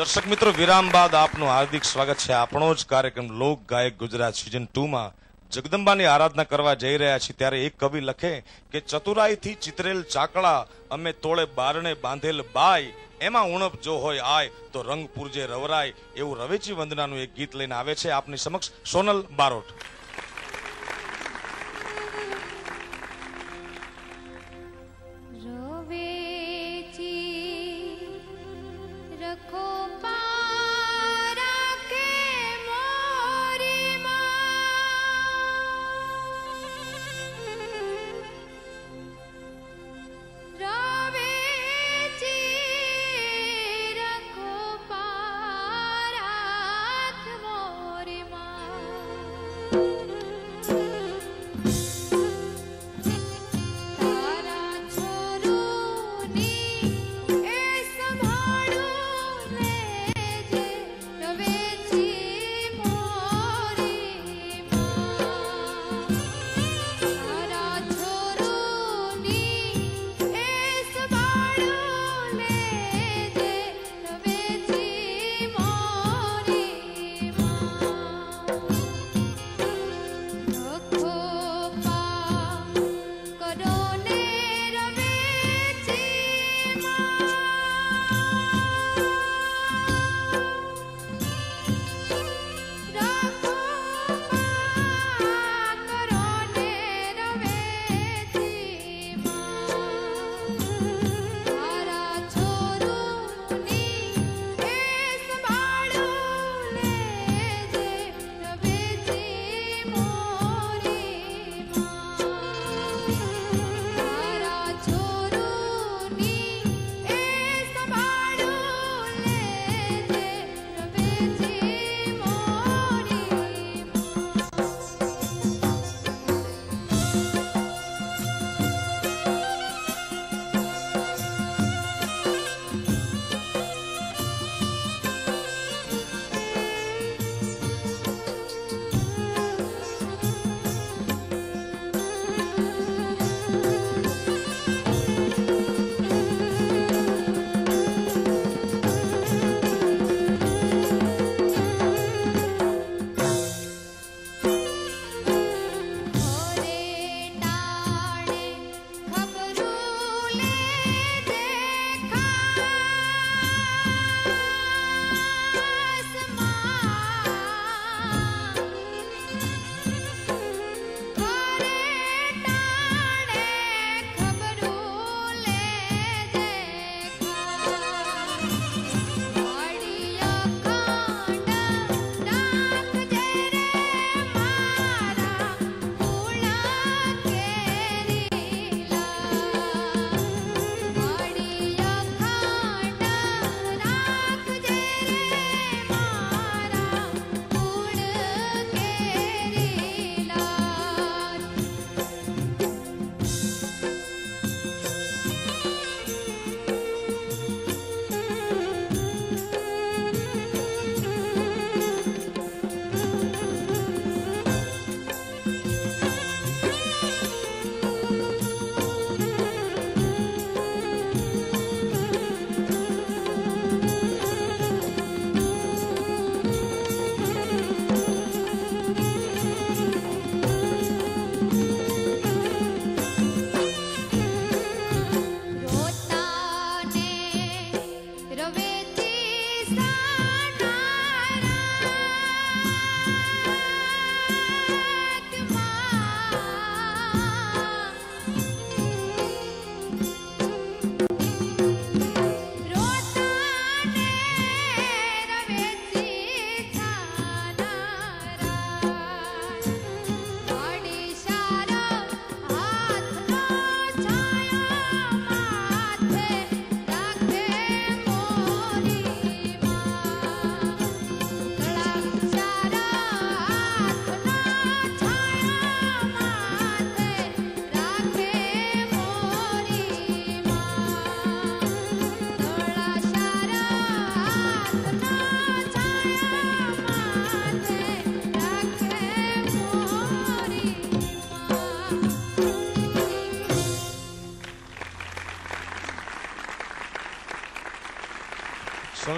દર્શક મિત્રો, વિરામ બાદ આપનું હાર્દિક સ્વાગત છે. આપણો જ કાર્યક્રમ લોક ગાયક ગુજરાત સિઝન 2 માં જગદંબાની આરાધના કરવા જઈ રહ્યા છીએ. ત્યારે એક કવિ લખે કે ચતુરાઈથી ચિતરેલ ચાકડા, અમે તોળે બારણે બાંધેલ બાય, એમાં ઉણપ જો હોય આય તો રંગ પૂરજે રવરાય. એવું રવેચી વંદનાનું એક ગીત લઈને આવે છે આપની સમક્ષ સોનલ બારોટ.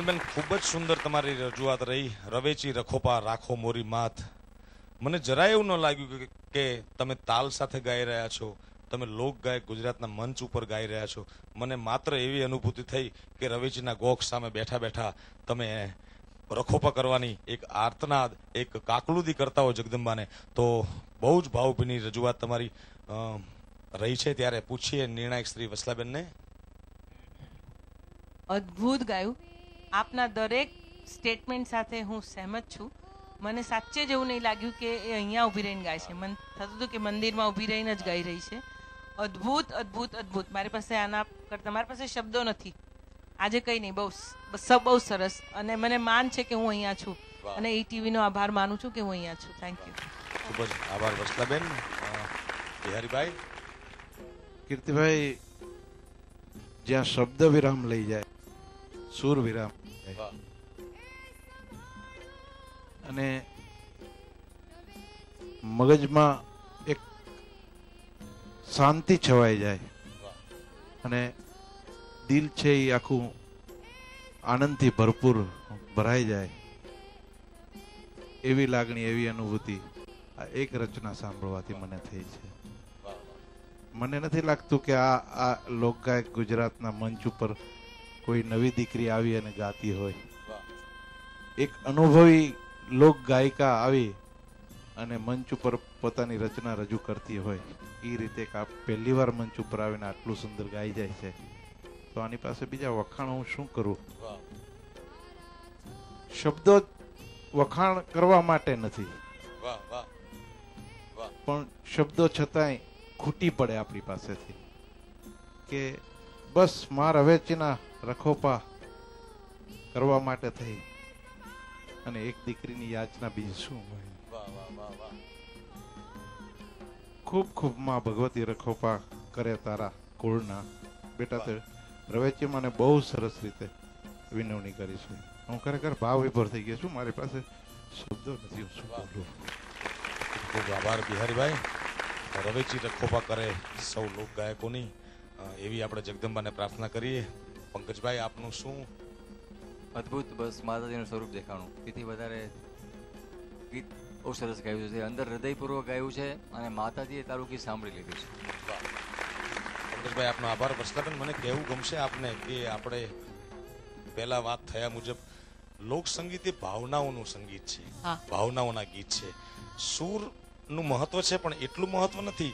સોનલબેન, ખૂબ જ સુંદર તમારી રજૂઆત રહી. રવેચી રખોપા રાખો મોરી માત. મને જરાય એવું ન લાગ્યું કે તમે તાલ સાથે ગાઈ રહ્યા છો, તમે લોક ગાયક ગુજરાતના મંચ ઉપર ગાઈ રહ્યા છો. મને માત્ર એવી અનુભૂતિ થઈ કે રવેચીના ગોખ સામે બેઠા બેઠા તમે રખોપા કરવાની એક આર્તનાદ, એક કાકલુદી કરતા હો જગદંબાને. તો બહુ જ ભાવભીની રજૂઆત તમારી રહી છે. ત્યારે પૂછીએ નિર્ણાયક શ્રી વસલાબેનને. અદ્ભુત ગાયું. આપના દરેક સ્ટેટમેન્ટ સાથે હું સહેમત છું. મને સાચે જ એવું નહીં લાગ્યું કે એ અહીંયા ઊભી રહીને ગાય છે. મને થતું હતું કે મંદિરમાં ઊભી રહીને જ ગાઈ રહી છે. અદ્ભુત અદ્ભુત અદ્ભુત. મારી પાસે આના કરતાં મારી પાસે શબ્દો નથી આજે. કંઈ નહીં, બહુ સરસ. અને મને માન છે કે હું અહીંયા છું અને એ ટીવીનો આભાર માનું છું કે હું અહીંયા છું. Thank you. ખૂબ જ આભાર વસલાબેન. બિહારીભાઈ. કીર્તિભાઈ, જ્યાં શબ્દ વિરામ લઈ જાય, સુર વિરામ અને મગજમાં એક શાંતિ છવાઈ જાય અને દિલ છે એ આખું આનંદથી ભરપૂર ભરાઈ જાય, એવી લાગણી, એવી અનુભૂતિ આ એક રચના સાંભળવાથી મને થઈ છે. મને નથી લાગતું કે આ લોકગાયક ગુજરાતના મંચ ઉપર કોઈ નવી દીકરી આવી અને ગાતી હોય. એક અનુભવી લોક ગાયિકા આવી અને મંચ ઉપર પોતાની રચના રજૂ કરતી હોય એ રીતે આ પહેલી વાર મંચ ઉપર આવીને આટલું સુંદર ગાઈ જાય છે, તો આની પાસે બીજા વખાણ હું શું કરું? શબ્દો વખાણ કરવા માટે નથી, પણ શબ્દો છતાંય ખૂટી પડે આપણી પાસેથી કે બસ માર રવેચીના રખોપા કરવા માટે થઈ અને એક દીકરીની યાચના બીજું શું હોય. ખૂબ ખૂબ માં ભગવતી રખોપા કરે તારા કુળના. બેટા, તે રવેચી મને બહુ સરસ રીતે વિનવણી કરી છે. હું ખરેખર ભાવ વિભોર થઈ ગયો છું. મારી પાસે શબ્દો નથી. શું બોલું? ખૂબ આભાર બિહારીભાઈ. રવેચી રખોપા કરે સૌ લોક ગાયકોની, એવી આપણે જગદંબાને પ્રાર્થના કરીએ. પંકજભાઈ, આપનું શું? અદ્ભુત. બસ માતાજીનું સ્વરૂપ દેખાણું. તેથી વધારે ગીત બહુ સરસ ગાયું છે. અંદર હૃદયપૂર્વક ગાયું છે અને માતાજીએ તારું ગીત સાંભળી લીધું છે. પંકજભાઈ, આપનો આભાર. વસલાબેન, મને કહેવું ગમશે આપને કે આપણે પહેલા વાત થયા મુજબ લોક સંગીત એ ભાવનાઓનું સંગીત છે, ભાવનાઓના ગીત છે. સૂર નું મહત્વ છે પણ એટલું મહત્વ નથી.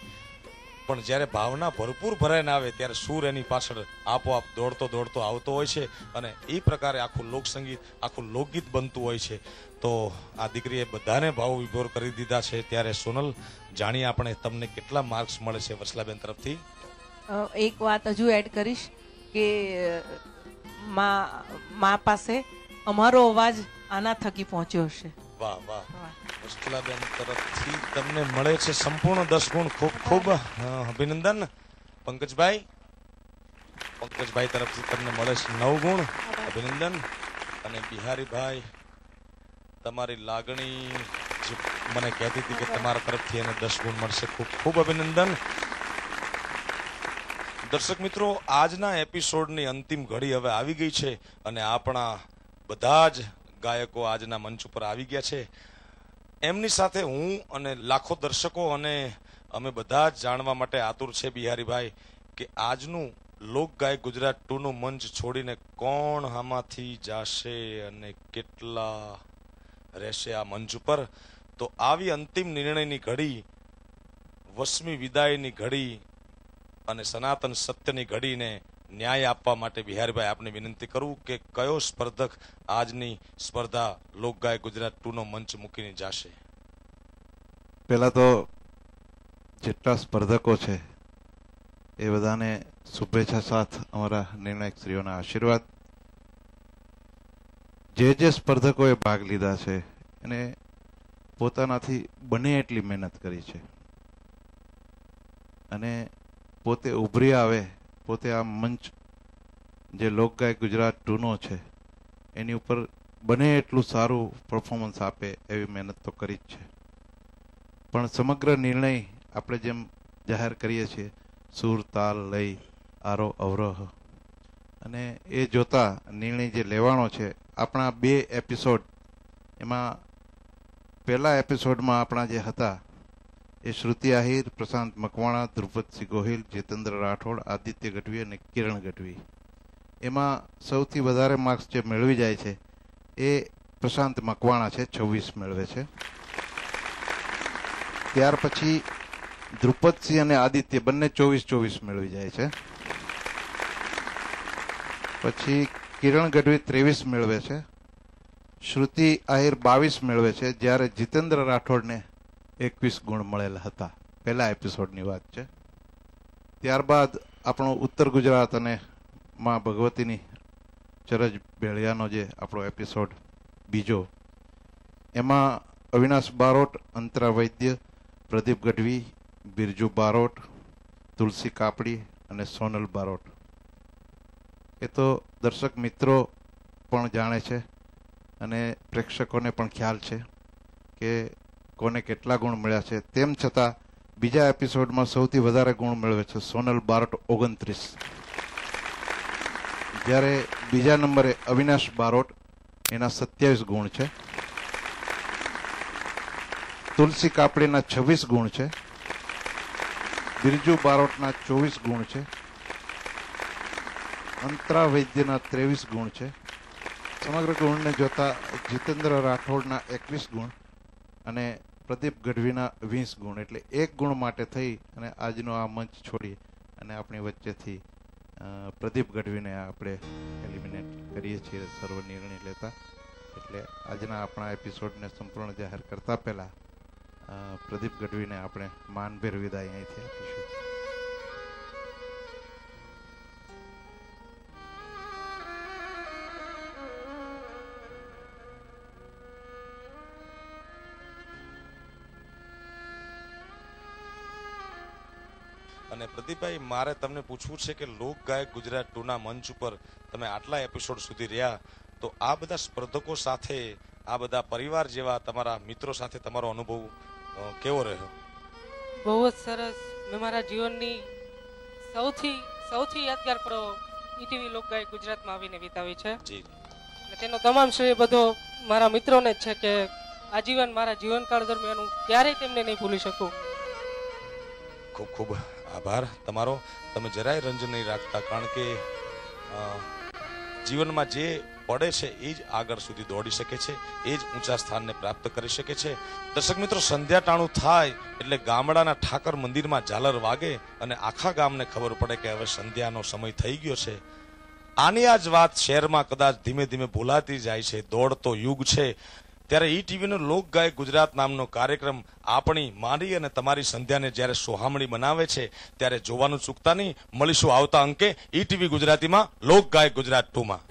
પણ જ્યારે ભાવના ભરપૂર ભરાઈને આવે ત્યારે સૂર એની પાછળ આપોઆપ દોડતો દોડતો આવતો હોય છે અને એ પ્રકારે આખું લોકસંગીત, આખું લોકગીત બનતું હોય છે. તો આ દીકરીએ બધાને ભાવ વિભોર કરી દીધા છે. ત્યારે સોનલ, જાણીએ આપણે તમને કેટલા માર્ક્સ મળે છે વસલાબેન તરફથી? એક વાત હજુ એડ કરીશ કે મા પાસે અમારો અવાજ આના થકી પહોંચ્યો હશે. વાહ વાહ. વસલાબેન તરફથી તમને મળે છે સંપૂર્ણ 10 ગુણ. ખૂબ ખૂબ અભિનંદન. પંકજભાઈ તરફથી તમને મળે છે 9 ગુણ. અભિનંદન. અને બિહારીભાઈ, તમારી લાગણી જે મને કહેતી હતી કે તમારા તરફથી એને 10 ગુણ મળશે. ખૂબ ખૂબ અભિનંદન. દર્શક મિત્રો, આજના એપિસોડની અંતિમ ઘડી હવે આવી ગઈ છે અને આપણા બધા જ ગાયકો આજના મંચ ઉપર આવી ગયા છે. એમની સાથે હું અને લાખો દર્શકો અને અમે બધા જ જાણવા માટે આતુર છે બિહારીભાઈ કે આજનું લોક ગાયક ગુજરાત 2 નું મંચ છોડીને કોણ આમાંથી જાશે અને કેટલા રહેશે આ મંચ ઉપર. તો આવી અંતિમ નિર્ણયની ઘડી, વસમી વિદાયની ઘડી અને સનાતન સત્યની ઘડીને ન્યાય આપવા માટે બિહારીભાઈ આપને વિનંતી કરું કે કયો સ્પર્ધક આજની સ્પર્ધા લોકગાયક ગુજરાત 2 નો મંચ મૂકીને જશે? પહેલા તો જેટલા સ્પર્ધકો છે એ બધાને શુભેચ્છા સાથ અમારા નિર્ણાયક શ્રીઓના આશીર્વાદ. જે સ્પર્ધકોએ ભાગ લીધા છે એને પોતાનાથી બને એટલી મહેનત કરી છે અને પોતે ઉભરી આવે, પોતે આ મંચ જે લોકગાયક ગુજરાત 2 નો છે એની ઉપર બને એટલું સારું પરફોર્મન્સ આપે એવી મહેનત તો કરી જ છે. પણ સમગ્ર નિર્ણય આપણે જેમ જાહેર કરીએ છીએ, સૂર, તાલ, લય, આરોહ, અવરોહ, અને એ જોતા નિર્ણય જે લેવાનો છે, આપણા 2 એપિસોડ, એમાં પહેલા એપિસોડમાં આપણા જે હતા એ શ્રુતિ આહિર, પ્રશાંત મકવાણા, ધ્રુપદસિંહ ગોહિલ, જીતેન્દ્ર રાઠોડ, આદિત્ય ગઢવી અને કિરણ ગઢવી. એમાં સૌથી વધારે માર્ક્સ જે મેળવી જાય છે એ પ્રશાંત મકવાણા છે, 26 મેળવે છે. ત્યાર પછી ધ્રુપદસિંહ અને આદિત્ય બંને 24 મેળવી જાય છે. પછી કિરણ ગઢવી 23 મેળવે છે. શ્રુતિ આહિર 22 મેળવે છે, જ્યારે જીતેન્દ્ર રાઠોડને 21 ગુણ મળેલા હતા. પહેલા એપિસોડની વાત છે. ત્યારબાદ આપણો ઉત્તર ગુજરાત અને માં ભગવતીની ચરજ ભેળિયાનો જે આપણો એપિસોડ બીજો, એમાં અવિનાશ બારોટ, અંતરા વૈદ્ય, પ્રદીપ ગઢવી, બિરજુ બારોટ, તુલસી કાપડી અને સોનલ બારોટ. એ તો દર્શક મિત્રો પણ જાણે છે અને પ્રેક્ષકોને પણ ખ્યાલ છે કે કોને કેટલા ગુણ મળ્યા છે. તેમ છતાં બીજા એપિસોડમાં સૌથી વધારે ગુણ મેળવે છે સોનલ બારોટ, 29. જ્યારે બીજા નંબરે અવિનાશ બારોટ, એના 27 ગુણ છે. તુલસી કાપડીના 26 ગુણ છે. બિરજુ બારોટના 24 ગુણ છે. અંતરા વૈદ્યના 23 ગુણ છે. સમગ્ર ગુણને જોતા જીતેન્દ્ર રાઠોડના 21 ગુણ અને પ્રદીપ ગઢવીના 20 ગુણ. એટલે 1 ગુણ માટે થઈ અને આજનો આ મંચ છોડી અને આપણી વચ્ચેથી પ્રદીપ ગઢવીને આપણે એલિમિનેટ કરીએ છીએ સર્વ નિર્ણય લેતા. એટલે આજના આપણા એપિસોડને સંપૂર્ણ જાહેર કરતા પહેલા પ્રદીપ ગઢવીને આપણે માનભેર વિદાય અહીંથી આપીશું. અને પ્રદીપભાઈ, મારે તમને પૂછવું છે કે લોક ગાયક ગુજરાત 2ના મંચ ઉપર તમે આટલા એપિસોડ સુધી રહ્યા, તો આ બધા સ્પર્ધકો સાથે, આ બધા પરિવાર જેવા તમારા મિત્રો સાથે તમારો અનુભવ કેવો રહ્યો? બહુ જ સરસ. મેં મારા જીવનની સૌથી યાદગાર પળો ઈટીવી લોક ગાયક ગુજરાતમાં આવીને વિતાવી છે. જી. અને તેનો તમામ શ્રેય બધો મારા મિત્રોને જ છે કે આજીવન મારા જીવનકાળ દરમિયાન હું ક્યારેય તેમને નહીં ભૂલી શકું. ખૂબ ખૂબ આભાર તમારો. તમે જરાય રંજન નહીં રાખતા, કારણ કે જીવનમાં જે પડે છે એ જ આગળ સુધી દોડી શકે છે, એ જ ઊંચા સ્થાનને પ્રાપ્ત કરી શકે છે. દર્શક મિત્રો, સંધ્યા ટાણું થાય એટલે ગામડાના ઠાકર મંદિરમાં ઝાલર વાગે અને આખા ગામને ખબર પડે કે હવે સંધ્યાનો સમય થઈ ગયો છે. આની આ જ વાત શહેરમાં કદાચ ધીમે ધીમે ભૂલાતી જાય છે. દોડતો યુગ છે, ત્યારે ઈટીવીનો લોક ગાયક ગુજરાત નામનો કાર્યક્રમ આપણી, મારી અને તમારી સંધ્યાને જ્યારે સોહામણી બનાવે છે, ત્યારે જોવાનું ચૂકતા નહીં. મળીશું આવતા અંકે ઈટીવી ગુજરાતીમાં લોક ગાયક ગુજરાત 2માં.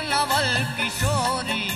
નવલ કિશોરી